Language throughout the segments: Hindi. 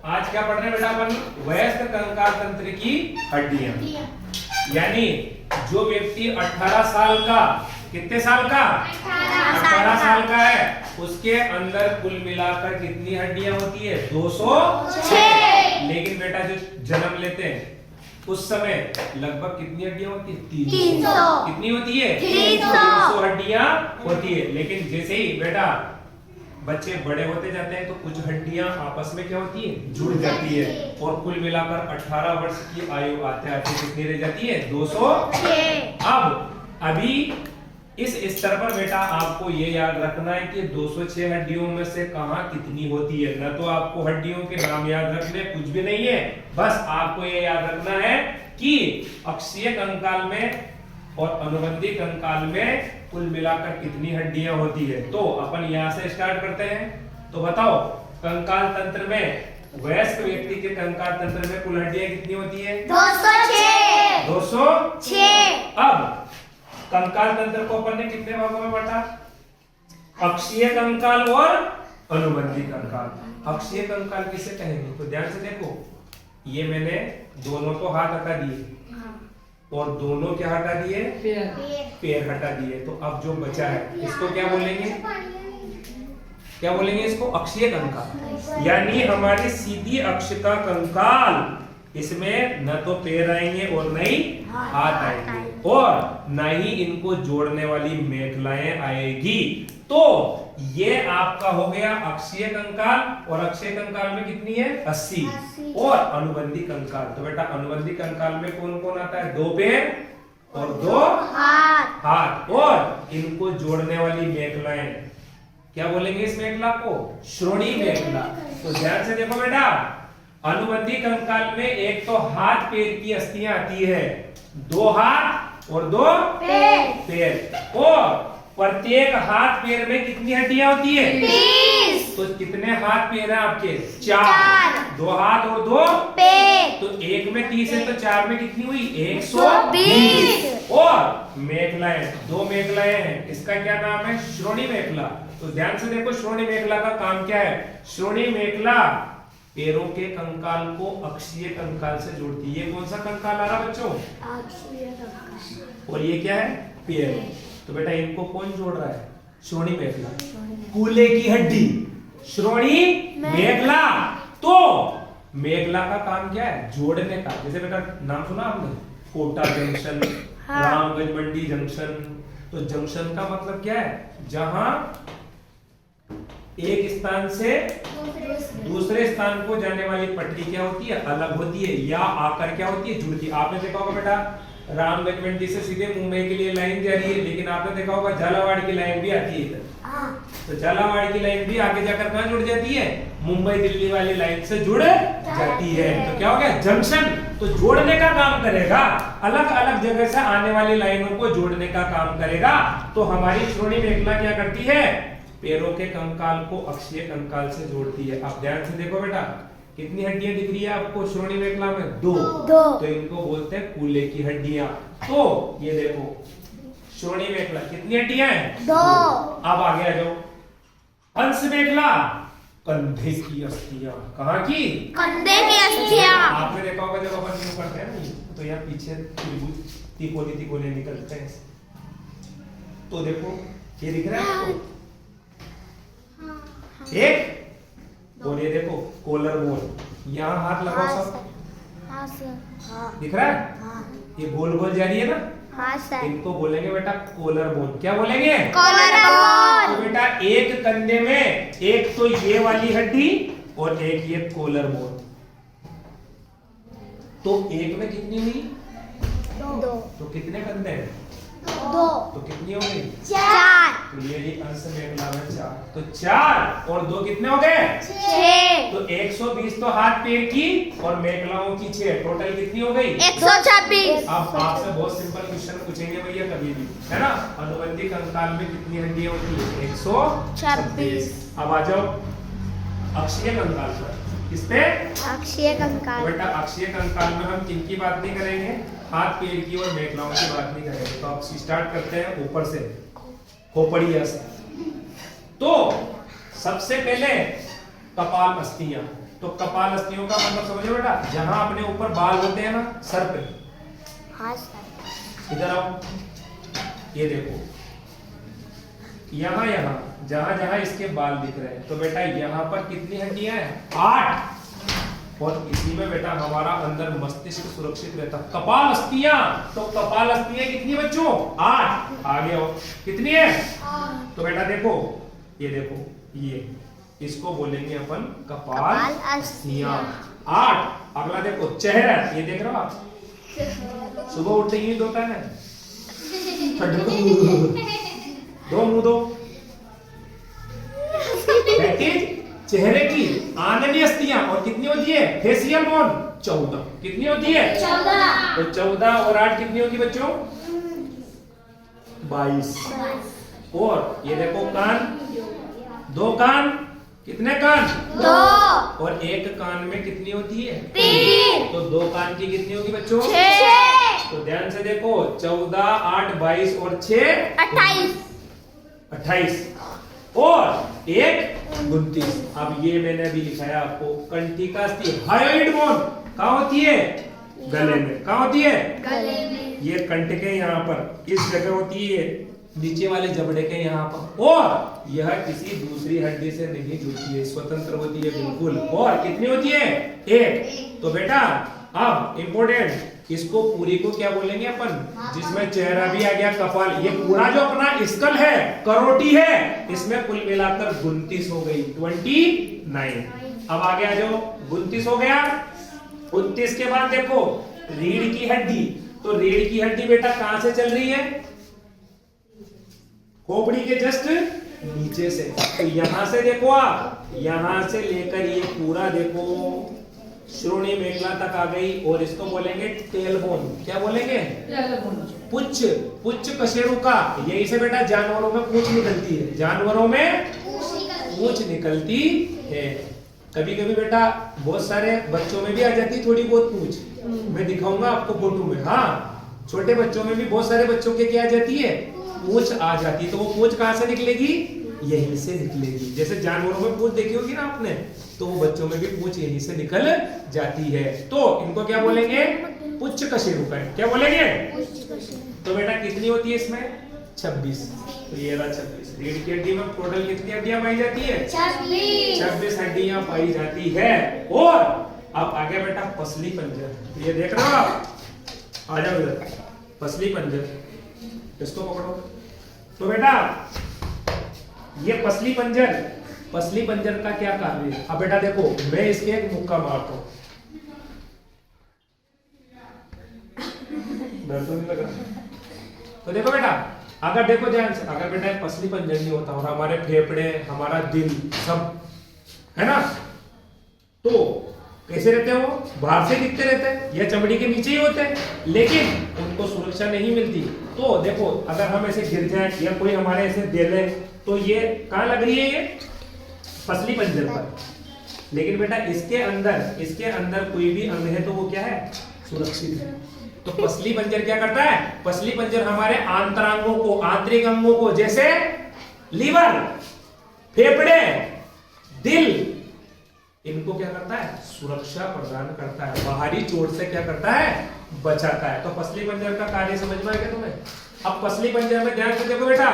आज क्या पढ़ रहे हैं बेटा अपन? वयस्क कंकाल तंत्र की हड्डियां। यानी जो व्यक्ति 18 साल का, कितने साल का? 18 साल का है, उसके अंदर कुल मिलाकर कितनी हड्डियां होती है? 206। लेकिन बेटा जो जन्म लेते हैं उस समय लगभग कितनी हड्डियां होती है? 300। कितनी होती है? 300 हड्डियां होती है। लेकिन जैसे ही बेटा बच्चे बड़े होते जाते हैं तो कुछ हड्डियां आपस में क्या होती है? जुड़ जाती है और कुल मिलाकर 18 वर्ष की आयु आते आते कितनी रह जाती है? 206। अब अभी इस स्तर पर बेटा आपको ये याद रखना है कि 206 हड्डियों में से कहां कितनी होती है। न तो आपको हड्डियों के नाम याद रखने, कुछ भी नहीं है, बस आपको ये याद रखना है कि अक्षीय कंकाल में और अनुबंधी कंकाल में कुल मिलाकर कितनी हड्डियां होती है। तो अपन यहां से स्टार्ट करते हैं। तो बताओ, कंकाल तंत्र में वयस्क व्यक्ति के कंकाल तंत्र में कुल हड्डियां कितनी होती है? 206। 206। अब कंकाल तंत्र को अपन ने कितने भागों में बांटा? अक्षीय कंकाल और अनुबंधी कंकाल। अक्षीय कंकाल किसे कहेंगे? तो ध्यान से देखो, ये मैंने दोनों तो हाथ हटा दिए और दोनों क्या हटा दिए? पैर हटा दिए। तो अब जो बचा है इसको क्या बोलेंगे? क्या बोलेंगे इसको? अक्षीय कंकाल। यानी हमारी सीधी अक्ष का कंकाल, इसमें न तो पैर आएंगे और न ही हाथ आएंगे और न ही इनको जोड़ने वाली मेखलाएं आएगी। तो ये आपका हो गया अक्षीय कंकाल। और अक्षीय कंकाल में कितनी है? 80। और अनुबंधी कंकाल, तो बेटा अनुबंधी कंकाल में कौन कौन आता है? 2 पैर और 2 हाथ और इनको जोड़ने वाली मेखलाएं, क्या बोलेंगे इस मेखला को? श्रोणी मेखला। तो ध्यान से देखो बेटा, अनुबंधी कंकाल में एक तो हाथ पैर की अस्थियां आती है, 2 हाथ और 2 पैर और प्रत्येक हाथ पैर में कितनी हड्डियां होती है? 30। तो कितने हाथ पैर हैं आपके? 4। 2 हाथ और 2 पैर, तो एक में 30 है तो 4 में कितनी हुई? 120। और मेखलाएं, 2 मेखलाएं हैं, इसका क्या नाम है? श्रोणी मेखला। तो ध्यान से देखो, श्रोणी मेखला का काम क्या है? श्रोणी मेखला पैरों के कंकाल को अक्षीय कंकाल से जोड़ती है। ये कौन सा कंकाल आ रहा बच्चों? अक्षीय कंकाल। और ये क्या है? पैर। तो बेटा इनको कौन जोड़ रहा है? श्रोणी मेखला, कूल्हे की हड्डी, श्रोणी मेखला। तो मेखला का काम क्या है? जोड़ने का। जैसे बेटा नाम सुना आपने? कोटा जंक्शन, रामगंज मंडी जंक्शन। तो जंक्शन का मतलब क्या है? जहां एक स्थान से दूसरे स्थान को जाने वाली पटरी क्या होती है? अलग होती है या आकर क्या होती है? जुड़ती है। आपने देखा होगा बेटा, रामगंज मंडी से सीधे मुंबई के लिए लाइन जा रही है, लेकिन आपने देखा होगा झालावाड़ की लाइन भी आती है इधर। तो झालावाड़ की लाइन भी आगे जाकर कहां जुड़ जाती है? मुंबई दिल्ली वाली लाइन से जुड़ जाती है। तो क्या हो गया? जंक्शन। तो जोड़ने का काम करेगा, अलग अलग जगह से आने वाली लाइनों को जोड़ने का काम करेगा। तो हमारी श्रोणी मेखला क्या करती है? पैरों के कंकाल को अक्षीय कंकाल से जोड़ती है। अब ध्यान से देखो बेटा, कितनी हड्डियां दिख रही है आपको श्रोणी मेखला में? 2। तो इनको बोलते हैं कूल्हे की हड्डियां। तो ये देखो श्रोणी मेखला कितनी हड्डियां हैं? 2। अब आगे आ जाओ, अंश मेखला, कंधे की अस्थियां। कहाँ की? कंधे की अस्थियां। आपने देखा होगा जब अपन यूं करते हैं ना, तो यहाँ पीछे त्रिभुज तिकोने निकलते हैं। तो देखो ये दिख रहा है आपको? एक और ये देखो कॉलर बोन। यहाँ हाथ लगाओ सब। दिख रहा है? ये गोल गोल जा रही है ना? इनको बोलेंगे बेटा कॉलर बोन। क्या बोलेंगे? Collar bone. तो बेटा एक कंधे में एक तो ये वाली हड्डी और एक ये कॉलर बोन। तो एक में कितनी हुई? 2। तो कितने कंधे हैं? 2। तो कितनी हो गई? 4। तो ये अंश मेखला में 4। तो 4 और 2 कितने हो गए? 6। तो 120 तो हाथ पैर की और मेखलाओं की 6, टोटल कितनी हो गई? 126। अब आपसे बहुत सिंपल क्वेश्चन पूछेंगे भैया कभी भी, है ना? अनुबंधी कंकाल में कितनी हड्डियां होती है? 126। अब आ जाओ अक्षीय कंकाल पर। किस पे? अक्षीय कंकाल। बेटा अक्षीय कंकाल में हम किन की बात नहीं करेंगे? हाथ पैर की और मेखलाओं की बात नहीं करेंगे। तो अब स्टार्ट करते हैं ऊपर से, खोपड़िया से। तो सबसे पहले कपाल अस्थियां। तो कपाल अस्थियों का मतलब समझो बेटा, जहां अपने ऊपर बाल होते हैं ना सर पे। हाँ सर। इधर आओ, ये देखो यहाँ यहाँ जहां जहां इसके बाल दिख रहे हैं, तो बेटा यहाँ पर कितनी हड्डियां हैं? 8। और इसी में बेटा हमारा अंदर मस्तिष्क सुरक्षित रहता। कपाल अस्थियां, तो कपाल अस्थियां कितनी बच्चों? 8। आगे आओ, कितनी है? तो बेटा देखो, ये देखो, ये इसको बोलेंगे अपन कपाल अस्थियां, 8। अगला देखो चेहरा, ये देख रहे हो आप, सुबह उठते ही धोता है, दो मुंह दो। चेहरे की आननी अस्थियां और कितनी होती है? Facial bone 14। कितनी होती है? 14। तो 14 और 8 कितनी होगी बच्चों? 22। और ये देखो कान, 2 कान, कितने कान? 2। और एक कान में कितनी होती है? 3। तो 2 कान की कितनी होगी बच्चों? 6। तो ध्यान से देखो, 14, 8, 22 और 6 28 और 1 29। अब ये मैंने अभी लिखाया आपको, कंठिका अस्थि हायोइड बोन कहाँ होती है? गले में। कहाँ होती है? गले में। ये कंठ के यहाँ पर इस जगह होती है, नीचे वाले जबड़े के यहाँ पर। और यह किसी दूसरी हड्डी से नहीं जुड़ती है, स्वतंत्र होती है बिल्कुल। और कितनी होती है? 1। तो बेटा अब इम्पोर्टेंट, इसको पूरी को क्या बोलेंगे अपन? जिसमें चेहरा भी आ गया, कपाल, ये पूरा जो अपना स्कल है, करोटी है, इसमें कुल मिलाकर 29 हो गई, 29। अब आगे आ जाओ, 29 हो गया। 29 के बाद देखो रीढ़ की हड्डी। तो रीढ़ की हड्डी बेटा कहां से चल रही है? खोपड़ी के जस्ट नीचे से। तो यहां से देखो आप, यहां से लेकर ये पूरा देखो श्रोणी मेखला तक आ गई। और इसको बोलेंगे टेल बोन। क्या बोलेंगे? पुच्छ, पुच्छ कशेरुका। यही से बेटा जानवरों में पूंछ निकलती है, जानवरों में पूंछ निकलती है। कभी कभी बेटा बहुत सारे बच्चों में भी आ जाती है थोड़ी बहुत पूंछ, मैं दिखाऊंगा आपको फोटो में। हाँ, छोटे बच्चों में भी बहुत सारे बच्चों के क्या आ जाती है? पूंछ आ जाती है। तो वो पूंछ कहां से निकलेगी? यहीं से निकलेगी। जैसे जानवरों में पूंछ देखी होगी ना आपने, तो वो बच्चों में भी पूंछ यहीं से निकल जाती है। तो इनको क्या बोलेंगे? पुच्छ कशेरुका। क्या बोलेंगे? तो बेटा कितनी होती है इसमें? 26। तो ये रहा 26। रीढ़ की हड्डी में टोटल कितनी हड्डियां पाई जाती है? 26 हड्डियां पाई जाती है। और अब आगे बेटा पसली पंजर। तो ये देख रहे हो आप, आ जाओ इधर, पसली पंजर, इसको पकड़ो। तो बेटा ये पसली पंजर, पसली पंजर का क्या कार्य है? अब बेटा देखो, मैं इसके एक मुक्का मारता हूं, डर तो नहीं लगा? तो देखो बेटा, अगर देखो ध्यान से, अगर बेटा एक पसली पंजर नहीं होता और हमारे फेफड़े, हमारा दिल सब है ना, तो कैसे रहते हो? बाहर से दिखते रहते हैं या चमड़ी के नीचे ही होते हैं, लेकिन उनको सुरक्षा नहीं मिलती। तो देखो अगर हम ऐसे गिर जाए या कोई हमारे ऐसे दे ले, तो ये कहाँ लग रही है? ये पसली पंजर पर। लेकिन बेटा इसके अंदर कोई भी अंग है तो वो क्या है? सुरक्षित है। तो पसली पंजर क्या करता है? पसली पंजर हमारे आंतरांगों को, आंतरिक अंगों को, जैसे लीवर, फेफड़े, दिल, इनको क्या करता है? सुरक्षा प्रदान करता है, बाहरी चोट से क्या करता है? बचाता है। तो पसली पंजर का कार्य समझ में आएगा तुम्हें? अब पसली पंजर में ध्यान से देखो बेटा,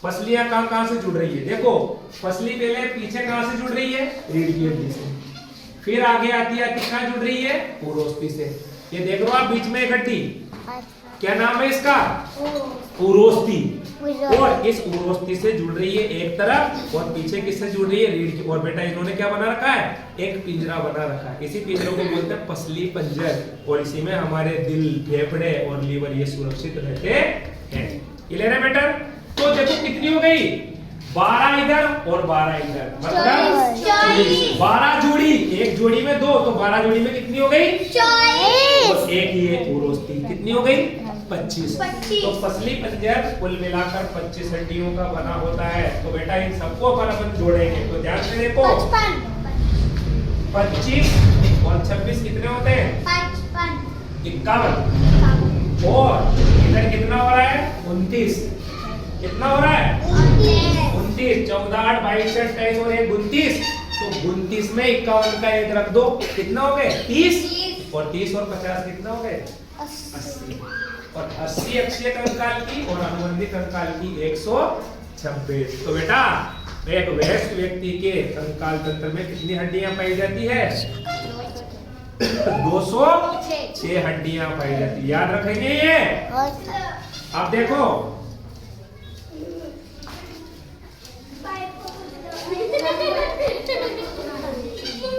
पसलियां कहां से जुड़ रही है? देखो पसली पहले पीछे कहां से जुड़ रही है? रीढ़ की हड्डी से। फिर आगे आती कहां जुड़ रही है? उरोस्थि से। ये देख लो आप बीच में एक हड्डी, क्या नाम है इसका? उरोस्थि। और इस उरोस्थि से जुड़ रही है एक तरफ, और पीछे किससे जुड़ रही है? रीढ़ की। और बेटा इन्होंने क्या बना रखा है? एक पिंजरा बना रखा है। इसी पिंजरे को बोलते हैं पसली पंजर। और इसी में हमारे दिल, फेफड़े और लीवर ये सुरक्षित रहते हैं। ये ले रहे बेटा? तो देखो कितनी हो गई? 12 इधर और 12 इधर, मतलब 12 जोड़ी। एक जोड़ी में 2, तो 12 जोड़ी में कितनी हो गई? 24। और एक ये उरोस्थि कितनी हो गई? 25। तो पसली पंजर कुल मिलाकर 25 हड्डियों का बना होता है। तो बेटा इन सबको अपन जोड़ेंगे तो ध्यान से देखो, 25 और 26 कितने होते हैं? 51। और इधर कितना हो रहा है? 29। कितना हो रहा है? 29। 14, 8, 22, 28 और 1 29। तो 29 में 51 का 1 रख दो, कितना हो गए 30, और 30 और 50 कितना हो गए 80, और 80 अक्षीय कंकाल की और अनुबंधी कंकाल की 126। तो बेटा एक वयस्क व्यक्ति के कंकाल तंत्र में कितनी हड्डियां पाई जाती है 206 हड्डियां पाई जाती है। याद रखेंगे ये। अब देखो